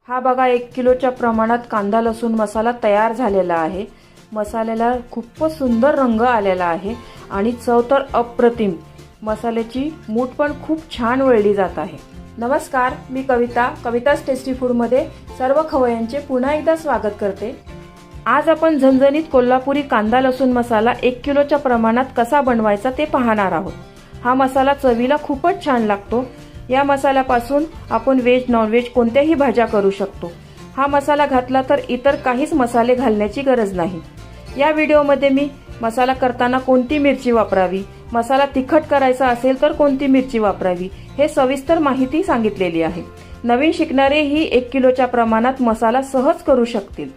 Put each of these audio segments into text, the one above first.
हा बघा 1 किलोच्या प्रमाणात कांदा लसूण मसाला तयार झालेला आहे। मसाल्याला खूपच सुंदर रंग आलेला आहे आणि चव तर अप्रतिम। मसाल्याची मूठ पण खूप छान वळली जात आहे। नमस्कार, मी कविता's टेस्टी फूड मध्ये सर्व खवय्यांचे पुन्हा एकदा स्वागत करते। आज आपण झणझणीत कोल्हापुरी कांदा लसूण मसाला 1 किलोच्या प्रमाणात कसा बनवायचा ते पाहणार आहोत। हा मसाला चवीला खूपच छान लागतो। या मसाल्यापासून आपण व्हेज नॉनव्हेज कोणत्याही भाज्या करू शकतो। हा मसाला घातला तर इतर काहीच मसाले घालण्याची गरज नाही। या व्हिडिओमध्ये मी मसाला करताना कोणती मिरची वापरावी, मसाला तिखट करायचा असेल तर कोणती मिरची वापरावी हे सविस्तर माहिती सांगितलेली आहे। नवीन शिकणारे ही 1 किलोच्या प्रमाणात मसाला सहज करू शकतील।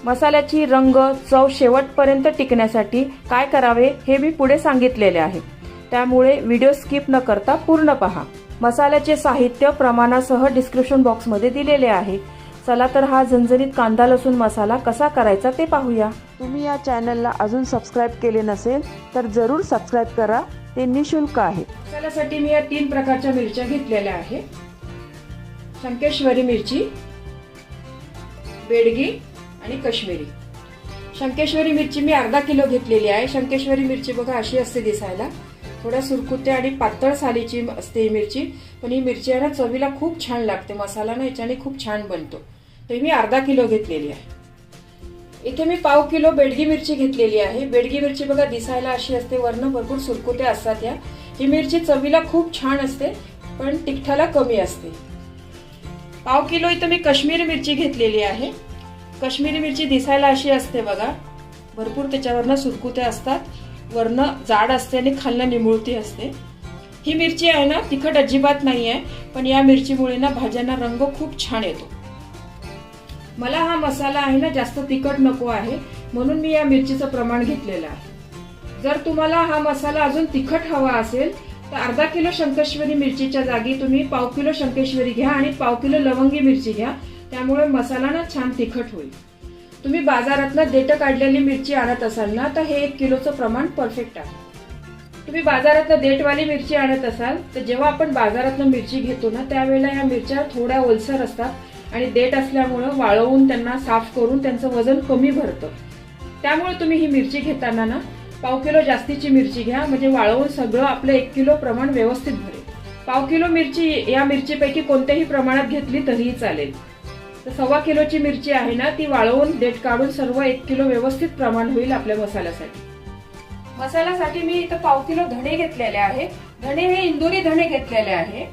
मसाल्याची रंग चव शेवटपर्यंत टिकण्यासाठी काय करावे हे मी पुढे सांगितलेले आहे, त्यामुळे व्हिडिओ स्किप न करता पूर्ण पहा। मसाल्याचे साहित्य प्रमाणासह डिस्क्रिप्शन बॉक्समध्ये दिलेले आहे। चला तर हा झणझणीत कांदा लसूण मसाला कसा करायचा ते पाहूया। तुम्ही या चॅनलला अजून सबस्क्राइब केले नसेल तर जरूर सबस्क्राइब करा, ते निशुल्क आहे। मसाल्यासाठी मी या 3 प्रकारच्या मिरच्या घेतलेल्या आहे। शंकेश्वरी मिरची, बेडगी आणि काश्मीरी। शंकेश्वरी मिरची मी अर्धा किलो घेतलेली आहे। शंकेश्वरी मिरची बघा अशी असते दिसायला, थोड्या सुरकुत्या आणि पातळ सालीची असते ही मिरची, पण ही मिरची आहे ना चवीला खूप छान लागते। मसाला ना याच्याने खूप छान बनतो, तर मी अर्धा किलो घेतलेली आहे। इथे मी पाव किलो बेडगी मिरची घेतलेली आहे। बेडगी मिरची बघा दिसायला अशी असते, वरनं भरपूर सुरकुत्या असतात। ही मिरची चवीला खूप छान असते, पण तिखटाला कमी असते। पाव किलो इथे मी काश्मीरी मिरची घेतलेली आहे। काश्मीरी मिरची दिसायला अशी असते बघा, भरपूर त्याच्यावरनं सुरकुत्या असतात, वरनं जाड असते आणि खालनं निमुळती असते। ही मिरची आहे ना तिखट अजिबात नाहीये, पण या मिरचीमुळे ना भाज्यांना रंग खूप छान येतो। मला हा मसाला आहे ना जास्त तिखट नको आहे, म्हणून मी या मिरचीचं प्रमाण घेतलेलं आहे। जर तुम्हाला हा मसाला अजून तिखट हवा असेल तर अर्धा किलो शंकेश्वरी मिरचीच्या जागी तुम्ही पाव किलो शंकेश्वरी घ्या आणि पाव किलो लवंगी मिरची घ्या, त्यामुळे मसाला ना छान तिखट होईल। तुम्ही बाजारातनं देठ काढलेली मिरची आणत असाल ना तर हे 1 किलोचं प्रमाण परफेक्ट आहे। तुम्ही बाजारातनं देठवाली मिरची आणत असाल तर जेव्हा आपण बाजारातनं मिरची घेतो ना त्यावेळेला या मिरच्या थोड्या ओलसर असतात आणि देठ असल्यामुळे वाळवून त्यांना साफ करून त्यांचं वजन कमी भरतं। त्यामुळे तुम्ही ही मिरची घेताना ना पाव किलो जास्तीची मिरची घ्या, म्हणजे वाळवून सगळं आपलं 1 किलो प्रमाण व्यवस्थित भरेल। पाव किलो मिरची या मिरचीपैकी कोणत्याही प्रमाणात घेतली तरीही चालेल। तर 1.25 किलोची मिरची आहे ना ती वाळवून देठ काढून सर्व 1 किलो व्यवस्थित प्रमाण होईल आपल्या मसाल्यासाठी। मसाल्यासाठी मी इथं पाव किलो धणे घेतलेले आहे। धणे हे इंदुरी धणे घेतलेले आहे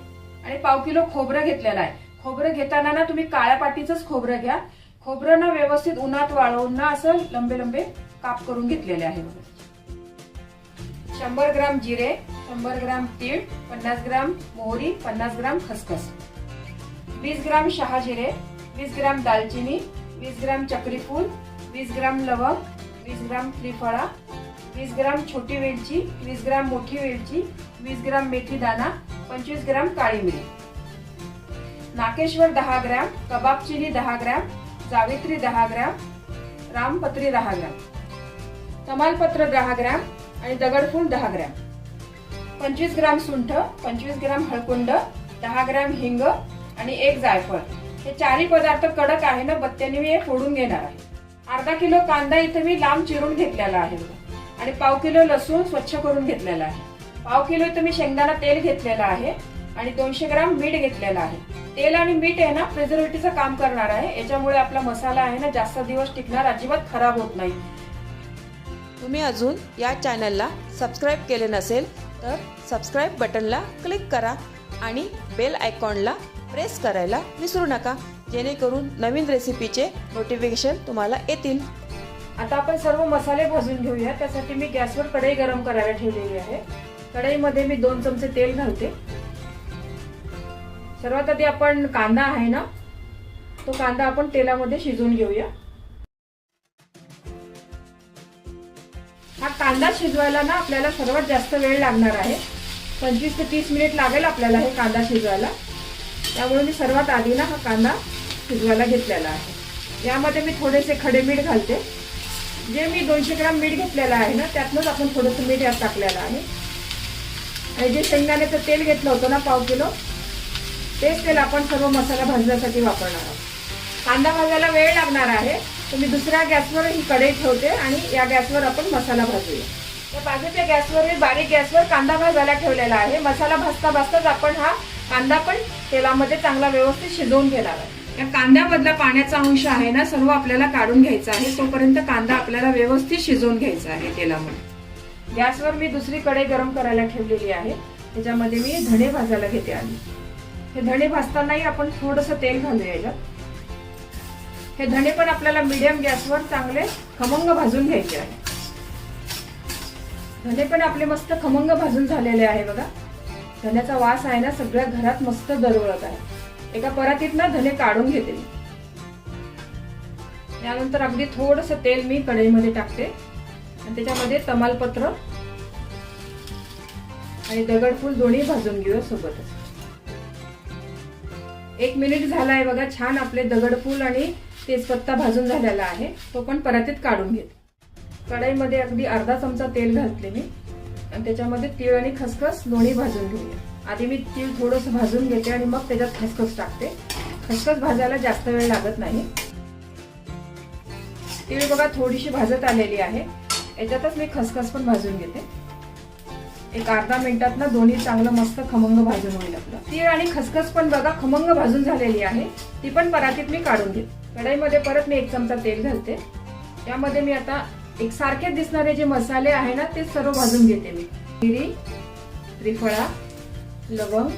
आणि पाव किलो खोबरं घेतलेलं आहे। खोबरं घेताना ना तुम्ही काळ्या पाटीचंच खोबरं घ्या। खोबरं ना व्यवस्थित उन्हात वाळवून ना असं लंबे लंबे काप करून घेतलेले आहे। 100 ग्राम जिरे, 100 ग्राम तीळ, 50 ग्राम मोहरी, 50 ग्राम खसखस, 20 ग्राम शहाजिरे, 20 ग्राम दालचिनी, 20 ग्राम चक्रीफूल, 20 ग्राम लवंग, 20 ग्राम त्रिफळा, 20 ग्राम छोटी वेलची, 20 ग्राम मोठी वेलची, 20 ग्राम मेथी दाना, 25 ग्राम काळी मिरी, नाकेश्वर 10 ग्राम, कबाब चिनी 10 ग्राम, जावित्री 10 ग्राम, रामपत्री 10 ग्राम, तमालपत्र 10 ग्राम आणि दगडफूल 10 ग्राम, 25 ग्राम सुंठ, 25 ग्राम हळकुंड, 10 ग्राम हिंग आणि 1 जायफळ। हे 4ही पदार्थ कडक आहे ना, बत्त्याने मी हे फोडून घेणार आहे। अर्धा किलो कांदा इथे मी लांब चिरून घेतलेला आहे आणि पाव किलो लसूण स्वच्छ करून घेतलेला आहे। पाव किलो इथे मी शेंगदाणा तेल घेतलेला आहे आणि 200 ग्राम मीठ घेतलेला आहे। तेल आणि मीठ आहे ना प्रिझर्वेटिव्हचं काम करणार आहे, याच्यामुळे आपला मसाला आहे ना जास्त दिवस टिकणार, अजिबात खराब होत नाही। तुम्ही अजून या चॅनलला सबस्क्राइब केले नसेल तर सबस्क्राइब बटनला क्लिक करा आणि बेल आयकॉनला प्रेस करायला विसरू नका, जेणेकरून नवीन रेसिपीचे नोटिफिकेशन तुम्हाला येतील। आता आपण सर्व मसाले भाजून घेऊया। त्यासाठी मी गॅसवर कढई गरम करायला ठेवलेली आहे। कढईमध्ये मी 2 चमचे तेल घालते। सर्वात आधी आपण कांदा आहे ना तो कांदा आपण तेलामध्ये शिजवून घेऊया। हा कांदा शिजवायला ना आपल्याला सर्वात जास्त वेळ लागणार आहे, 25 ते 30 मिनिट लागेल आपल्याला हे कांदा शिजवायला। त्यामुळे मी सर्वात आधी ना हा कांदा शिजवायला घेतलेला आहे। यामध्ये मी थोडेसे खडे मीठ घालते। जे मी 200 ग्राम मीठ घेतलेलं आहे ना त्यातनंच आपण थोडंसं मीठ यात टाकलेलं आहे। आणि जे शेंगदाण्याचं तेल घेतलं होतं ना पाव किलो तेच तेल आपण सर्व मसाला भाजण्यासाठी वापरणार आहोत. कांदा भाजायला वेळ लागणार आहे, तर मी दुसऱ्या गॅसवर ही कढई ठेवते आणि या गॅसवर आपण मसाला भाजूया. तर बाजूच्या गॅसवर मी बारीक गॅसवर कांदा भाजायला ठेवलेला आहे. मसाला भाजता भाजताच आपण हा कांदा पण तेलामध्ये चांगला व्यवस्थित शिजवून घेणार आहे. या कांद्यामधला पाण्याचा अंश आहे ना सर्व आपल्याला काढून घ्यायचा आहे. तोपर्यंत कांदा आपल्याला व्यवस्थित शिजवून घ्यायचा आहे तेलामध्ये. गॅसवर मी दुसरी कढई गरम करायला ठेवलेली आहे. त्याच्यामध्ये मी धणे भाजायला घेते आधी. हे धणे भाजतानाही आपण थोडंसं तेल घालूया याच्यात. हे धणे पण आपल्याला मीडियम गॅसवर चांगले खमंग भाजून घ्यायचे आहे. धणे पण आपले मस्त खमंग भाजून झालेले आहे बघा. धण्याचा वास आहे ना सगळ्या घरात मस्त दरवळत आहे. एका परातीतनं धणे काढून घेते. यानंतर अगदी थोडंसं तेल मी कढईमध्ये टाकते आणि त्याच्यामध्ये तमालपत्र आणि दगडफूल दोन्ही भाजून घेऊया सोबतच. 1 मिनिट झालाय बघा. छान आपले दगडफूल आणि तेजपत्ता भाजून झालेला आहे. तो पण परातीत काढून घेते. कढईमध्ये अगदी अर्धा चमचा तेल घातले मी आणि त्याच्यामध्ये तीळ आणि खसखस दोन्ही भाजून घेऊया. आधी मी तीळ थोडंसं भाजून घेते आणि मग त्याच्यात खसखस टाकते. खसखस भाजायला जास्त वेळ लागत नाही. तीळ बघा थोडीशी भाजत आलेली आहे. याच्यातच मी खसखस पण भाजून घेते. एक अर्धा मिनिटात ना दोन्ही चांगलं मस्त खमंग भाजून होईल आपलं. तीळ आणि खसखस पण बघा खमंग भाजून झालेली आहे. ती पण परातीत मी काढून घेते. कढईमध्ये परत मी 1 चमचा तेल घालते. त्यामध्ये मी आता एक सारखे दिसणारे जे मसाले आहे ना ते सर्व भाजून घेते मी. मिरी, त्रिफळा, लवंग,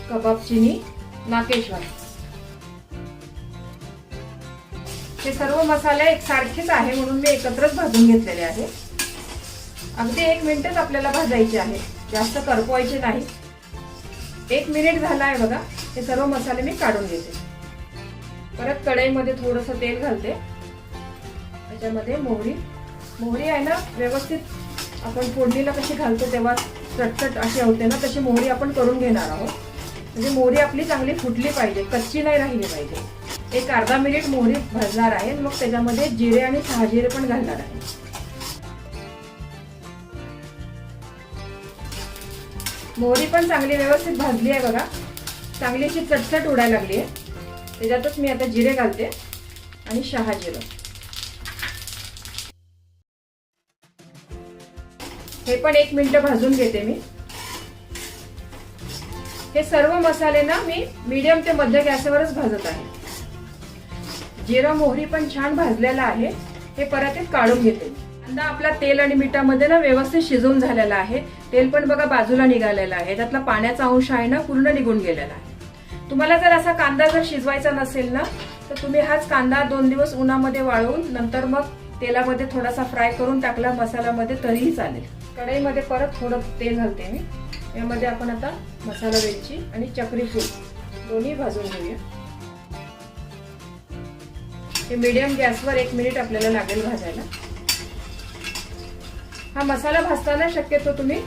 कबाब चिनी, नाकेश्वर हे सर्व मसाले एक सारखेच आहे म्हणून मी एकत्रच भाजून घेतलेले आहे. अगदी 1 मिनिटच आपल्याला भाजायचे आहे, जास्त करपवायचे नाही. 1 मिनिट झाला आहे बघा. हे सर्व मसाले मी काढून घेते. परत कढईमध्ये थोडंसं तेल घालते. त्याच्यामध्ये मोहरी आहे ना व्यवस्थित आपण फोडणीला कशी घालतो तेव्हा चटचट अशी होते ना तशी मोहरी आपण करून घेणार आहोत. म्हणजे मोहरी आपली चांगली फुटली पाहिजे, कच्ची नाही राहिली पाहिजे. एक अर्धा मिनिट मोहरी भाजणार आहे. मग त्याच्यामध्ये जिरे आणि शहाजिरे पण घालणार आहे. मोहरी पण चांगली व्यवस्थित भाजली आहे बघा. चांगली अशी चटचट उडायला लागली आहे. त्याच्यातच मी आता जिरे घालते आणि शहाजिरं. हे पण 1 मिनिट भाजून घेते मी. हे सर्व मसाले ना मी मीडियम ते मध्य गॅसवरच भाजत आहे. जिरं मोहरी पण छान भाजलेला आहे. हे परातीत काढून घेते. कांदा आपला तेल आणि मिठामध्ये ना व्यवस्थित शिजवून झालेला आहे. तेल पण बघा बाजूला निघालेला आहे. त्यातला पाण्याचा अंश आहे ना पूर्ण निघून गेलेला आहे. तुम्हाला जर असा कांदा जर शिजवायचा नसेल ना तर तुम्ही हाच कांदा 2 दिवस उन्हामध्ये वाळवून नंतर मग तेलामध्ये थोडासा फ्राय करून टाकला मसाल्यामध्ये तरीही चालेल. कढईमध्ये परत थोडं तेल घालते मी. यामध्ये आपण आता मसाला वेलची आणि चक्री फूल दोन्ही भाजून घेऊया. हे मीडियम गॅसवर 1 मिनिट आपल्याला लागेल भाजायला. हा मसाला भाजताना शक्यतो तुम्ही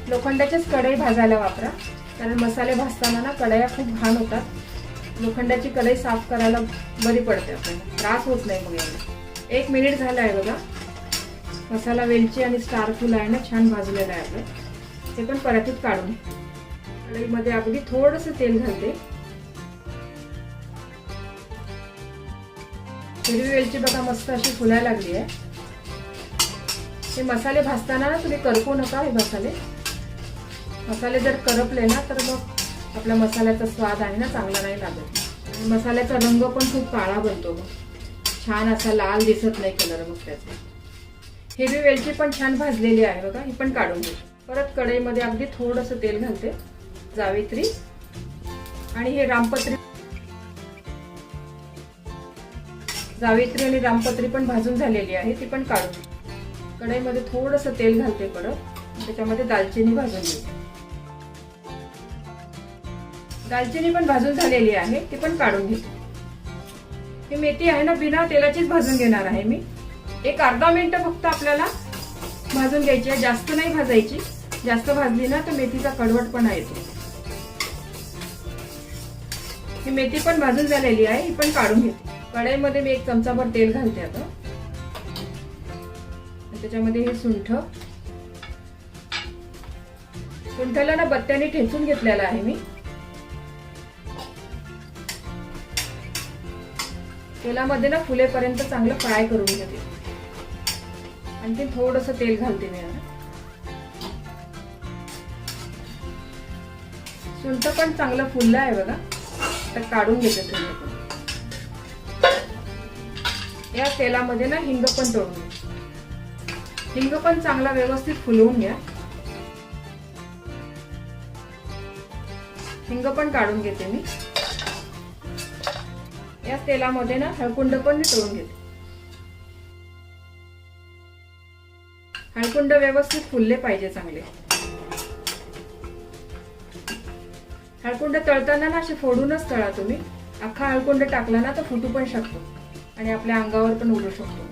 लोखंडाचीच कढई भाजायला वापरा. कारण मसाले भाजताना ना कढया खूप घाण होतात. लोखंडाची कढई साफ करायला बरी पडते आपल्याला, त्रास होत नाही मग याला. 1 मिनिट झाला आहे बघा. मसाला वेलची आणि स्टार फूल आहे ना छान भाजलेला आहे आपलं. ते पण परातीत काढून कढईमध्ये अगदी थोडंसं तेल घालते. हिरवी वेलची बघा मस्त अशी फुलायला लागली आहे. हे मसाले भाजताना ना तुम्ही करपू नका. हे मसाले जर करपले ना तर मग आपल्या मसाल्याचा स्वाद आहे ना चांगला नाही लागत. आणि मसाल्याचा रंग पण खूप काळा बनतो. मग छान असा लाल दिसत नाही कलर मग त्याचा. हिरवी वेलची पण छान भाजलेली आहे बघा. ही पण काढून घे. परत कढईमध्ये अगदी थोडंसं तेल घालते. जावित्री आणि हे रामपत्री. जावित्री आणि रामपत्री पण भाजून झालेली आहे. ती पण काढून. कढईमध्ये थोडंसं तेल घालते परत. त्याच्यामध्ये दालचिनी भाजून घेते. दालचिनी पण भाजून झालेली आहे. ती पण काढून घेते. ही मेथी आहे ना बिना तेलाचीच भाजून घेणार आहे मी. एक अर्धा मिनिट फक्त आपल्याला भाजून घ्यायची आहे, जास्त नाही भाजायची. जास्त भाजली ना तर मेथीचा कडवटपणा येतो. ही मेथी पण भाजून झालेली आहे. ही पण काढून घेते. कढईमध्ये मी 1 चमचाभर तेल घालते आता. त्याच्यामध्ये हे सुंठला ना बत्त्याने ठेचून घेतलेला आहे मी. तेलामध्ये ना फुलेपर्यंत चांगलं फ्राय करून घेते. आणखी थोडंसं तेल घालते मी. सुंठ पण चांगलं फुललं आहे बघा. तर काढून घेते सुंठ पण. या तेलामध्ये ना हिंग पण तळून घ्या. हिंग पण चांगला व्यवस्थित फुलवून घ्या. हिंग पण काढून घेते मी. या तेलामध्ये ना हळकुंड पण मी तळून घेते. हळकुंड व्यवस्थित फुलले पाहिजे चांगले. हळकुंड तळताना ना असे फोडूनच तळा तुम्ही. अख्खा हळकुंड टाकला ना तर फुटू पण शकतो आणि आपल्या अंगावर पण उडू शकतो.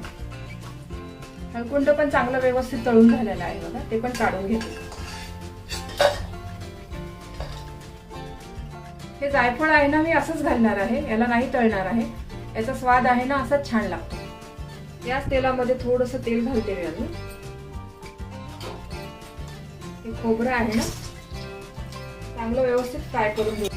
हळकुंड पण चांगलं व्यवस्थित तळून झालेला आहे बघा. ते पण काढून घेते. हे जायफळ आहे ना मी असंच घालणार आहे. याला नाही तळणार आहे. याचा स्वाद आहे ना असाच छान लागतो. याच तेलामध्ये थोडंसं तेल घालते मी अजून. हे खोबरं आहे ना चांगलं व्यवस्थित फ्राय करून घेऊ.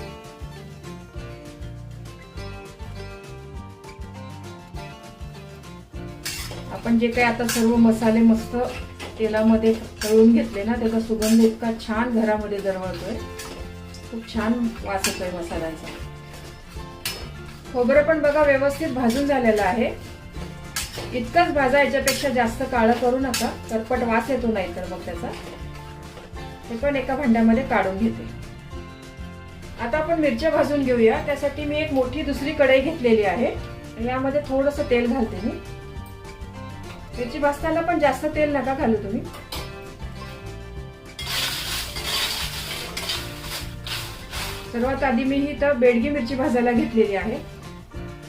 आपण जे काही आता सर्व मसाले मस्त तेलामध्ये तळून घेतले ना त्याचा सुगंध इतका छान घरामध्ये दरवळतोय. खूप छान वास येतोय मसाल्यांचा. खोबरं पण बघा व्यवस्थित भाजून झालेलं आहे. इतकंच भाजा, याच्यापेक्षा जास्त काळं करू नका. करपट वास येतो नाही तर मग त्याचा. हे पण एका भांड्यामध्ये काढून घेते. आता आपण मिरच्या भाजून घेऊया. त्यासाठी मी एक मोठी दुसरी कढई घेतलेली आहे. यामध्ये थोडंसं तेल घालते मी. मिरची भाजताना पण जास्त तेल नका घालू तुम्ही. सर्वात आधी मी ही तर बेडगी मिरची भाजायला घेतलेली आहे.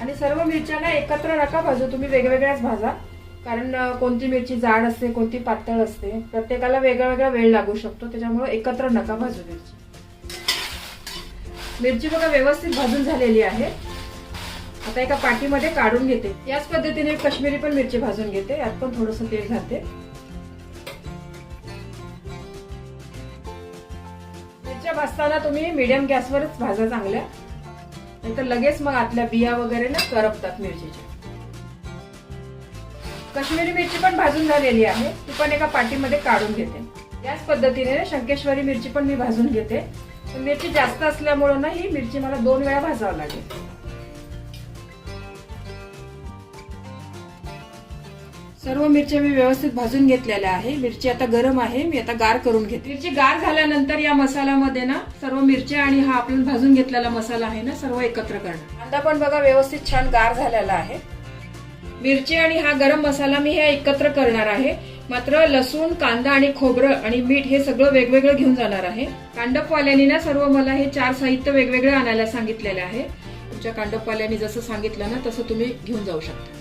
आणि सर्व मिरच्या एकत्र नका भाजू तुम्ही, वेगवेगळ्याच भाजा. कारण कोणती मिरची जाड असते, कोणती पातळ असते. प्रत्येकाला वेगळा वेगळा वेळ लागू शकतो. त्याच्यामुळे एकत्र नका भाजू मिरची. मिरची बघा व्यवस्थित भाजून झालेली आहे. आता एका पाटीमध्ये काढून घेते. याच पद्धतीने काश्मीरी पण मिरची भाजून घेते. यात पण थोडंसं तेल घालते. मिरच्या भाजताना तुम्ही मीडियम गॅसवरच भाजा चांगल्या, नाहीतर लगेच मग आतल्या बिया वगैरे ना करपतात मिरचीच्या. काश्मीरी मिरची पण भाजून झालेली आहे. ती पण एका पाटीमध्ये काढून घेते. याच पद्धतीने शंकेश्वरी मिरची पण मी भाजून घेते. मिरची जास्त असल्यामुळे ना ही मिरची मला 2 वेळा भाजावं लागेल. सर्व मिरच्या मी व्यवस्थित भाजून घेतलेल्या आहे. मिरची आता गरम आहे. मी आता गार करून घेते. मिरची गार झाल्यानंतर या मसाल्यामध्ये ना सर्व मिरच्या आणि हा आपण भाजून घेतलेला मसाला आहे ना सर्व एकत्र करणार. कांदा पण बघा व्यवस्थित छान गार झालेला आहे. मिरची आणि हा गरम मसाला मी हे एकत्र करणार आहे. मात्र लसूण, कांदा आणि खोबरं आणि मीठ हे सगळं वेगवेगळं घेऊन जाणार आहे. कांडपवाल्यांनी ना सर्व मला हे 4 साहित्य वेगवेगळे आणायला सांगितलेले आहे. तुमच्या कांडपवाल्यांनी जसं सांगितलं ना तसं तुम्ही घेऊन जाऊ शकता.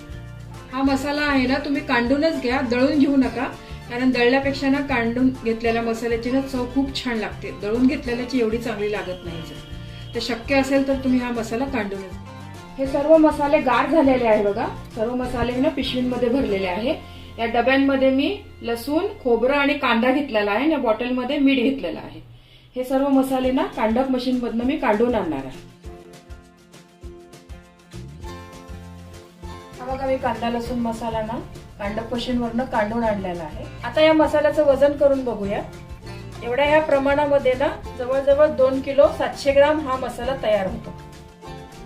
हा मसाला आहे ना तुम्ही कांडूनच घ्या, दळून घेऊ नका. कारण दळल्यापेक्षा ना कांडून घेतलेल्या मसाल्याची ना चव खूप छान लागते. दळून घेतलेल्याची एवढी चांगली लागत नाही. तर शक्य असेल तर तुम्ही हा मसाला कांडूनच. हे सर्व मसाले गार झालेले आहे बघा. सर्व मसाले ना पिशवींमध्ये भरलेले आहे. या डब्यांमध्ये मी लसूण, खोबरं आणि कांदा घेतलेला आहे. या बॉटलमध्ये मीठ घेतलेलं आहे. हे सर्व मसाले ना कांडप मशीन मधनं मी काढून आणणार आहे. हा बघा मी कांदा लसूण मसाला ना कांडप मशीन वरनं काढून आणलेला आहे. आता या मसाल्याचं वजन करून बघूया. एवढ्या ह्या प्रमाणामध्ये ना जवळजवळ 2 किलो 700 ग्राम हा मसाला तयार होतो.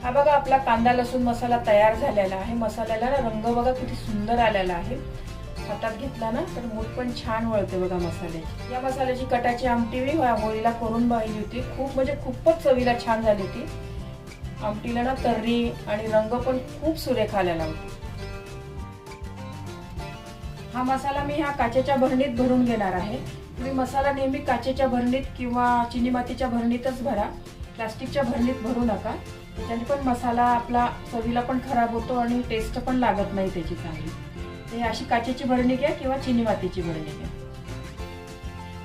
हा बघा आपला कांदा लसूण मसाला तयार झालेला आहे. मसाल्याला ना रंग बघा किती सुंदर आलेला आहे. हातात घेतला ना तर मूठ पण छान वळते बघा मसाल्याची. या मसाल्याची कटाची आमटी मी होळीला करून पाहिली होती. खूपच चवीला छान झाली होती. आमटीला ना तर्री आणि रंग पण खूप सुरेख आलेला होता. हा मसाला मी ह्या काचेच्या भरणीत भरून घेणार आहे. तुम्ही मसाला नेहमी काचेच्या भरणीत किंवा चिनी मातीच्या भरणीतच भरा. प्लास्टिकच्या भरणीत भरू नका. त्याच्याने पण मसाला आपला चवीला पण खराब होतो आणि टेस्ट पण लागत नाही त्याची चांगली. ते अशी काचेची भरणी घ्या किंवा चिनी मातीची भरणी घ्या.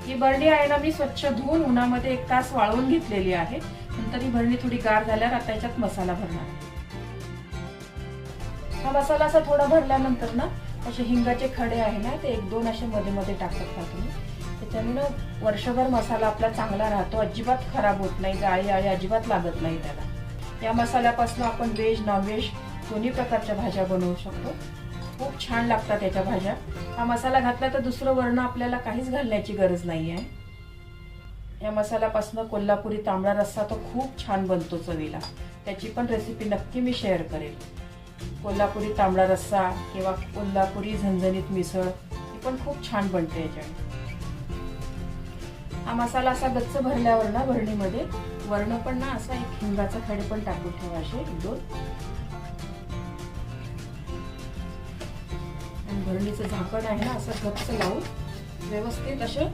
ही भरणी आहे ना मी स्वच्छ धुवून उन्हामध्ये 1 तास वाळवून घेतलेली आहे. नंतर ही भरणी थोडी गार झाल्यावर आता याच्यात मसाला भरणार. हा मसाला असा थोडा भरल्यानंतर ना असे हिंगाचे खडे आहे ना ते 1-2 असे मध्ये मध्ये टाकत का तुम्ही. त्याच्याने ना वर्षभर मसाला आपला चांगला राहतो. अजिबात खराब होत नाही. जाळी अजिबात लागत नाही त्याला. या मसाल्यापासून आपण व्हेज नॉनव्हेज दोन्ही प्रकारच्या भाज्या बनवू शकतो. खूप छान लागतात याच्या भाज्या. हा मसाला घातला तर दुसरं वर्ण आपल्याला काहीच घालण्याची गरज नाही आहे. या मसाल्यापासून कोल्हापुरी तांबडा रस्सा तो खूप छान बनतो चवीला. त्याची पण रेसिपी नक्की मी शेअर करेल. कोल्हापुरी तांबडा रस्सा किंवा कोल्हापुरी झणझणीत मिसळ ही पण खूप छान बनते याच्याने. हा मसाला असा गच्च भरल्यावर ना भरणीमध्ये वर्ण पण ना असा एक हिंगाचा खडे पण टाकून ठेवा असे 1-2. आणि भरणीचं झाकण आहे ना असं गच्च लावून व्यवस्थित असे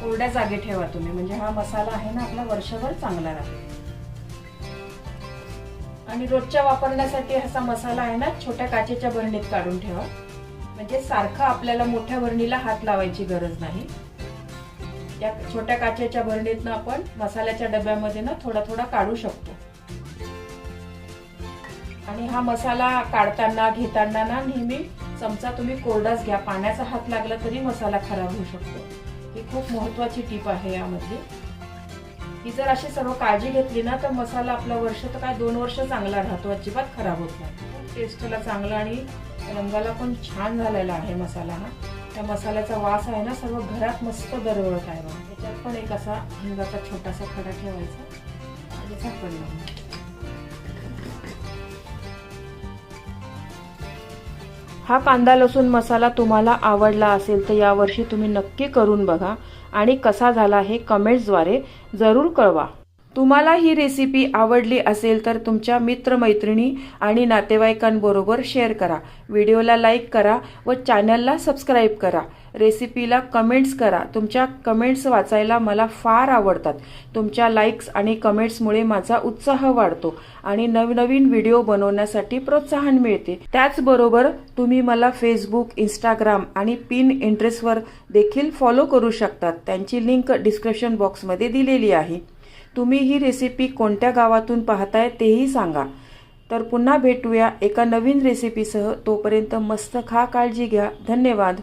कोरड्या जागी ठेवा तुम्ही. म्हणजे हा मसाला आहे ना आपला वर्षभर चांगला राहतो. आणि रोजच्या वापरण्यासाठी असा मसाला आहे ना छोट्या काचेच्या भरणीत काढून ठेवा. म्हणजे सारखा आपल्याला मोठ्या भरणीला हात लावायची गरज नाही. या छोट्या काचेच्या भरणीतनं आपण मसाल्याच्या डब्यामध्ये ना थोडा थोडा काढू शकतो. आणि हा मसाला काढताना घेताना ना नेहमी चमचा तुम्ही कोरडाच घ्या. पाण्याचा हात लागला तरी मसाला खराब होऊ शकतो. ही खूप महत्वाची टीप आहे यामधली. ही जर अशी सर्व काळजी घेतली ना तर मसाला आपला वर्ष तर काय 2 वर्ष चांगला राहतो, अजिबात खराब होत नाही. टेस्टला चांगला आणि रंगाला पण छान झालेला आहे मसाला हा. त्या मसाल्याचा वास आहे ना सर्व घरात मस्त दरवळत आहे बघा. त्याच्यात पण एक असा हिंगाचा छोटासा खडा ठेवायचा आणि झाकण लावून. हा कांदा लसूण मसाला तुम्हाला आवडला असेल तर यावर्षी तुम्ही नक्की करून बघा आणि कसा झाला हे कमेंट्सद्वारे जरूर कळवा. तुम्हाला ही रेसिपी आवडली असेल तर तुमच्या मित्रमैत्रिणी आणि नातेवाईकांबरोबर शेअर करा. व्हिडिओला लाईक करा व चॅनलला सबस्क्राईब करा. रेसिपीला कमेंट्स करा. तुमच्या कमेंट्स वाचायला मला फार आवडतात. तुमच्या लाईक्स आणि कमेंट्समुळे माझा उत्साह वाढतो आणि नवनवीन व्हिडिओ बनवण्यासाठी प्रोत्साहन मिळते. त्याचबरोबर तुम्ही मला फेसबुक, इंस्टाग्राम आणि पिनट्रेस्टवर देखील फॉलो करू शकतात. त्यांची लिंक डिस्क्रिप्शन बॉक्समध्ये दिलेली आहे. तुम्ही ही रेसिपी कोणत्या गावातून पाहताय तेही सांगा. तर पुन्हा भेटूया एका नवीन रेसिपीसह. तोपर्यंत मस्त खा, काळजी घ्या. धन्यवाद.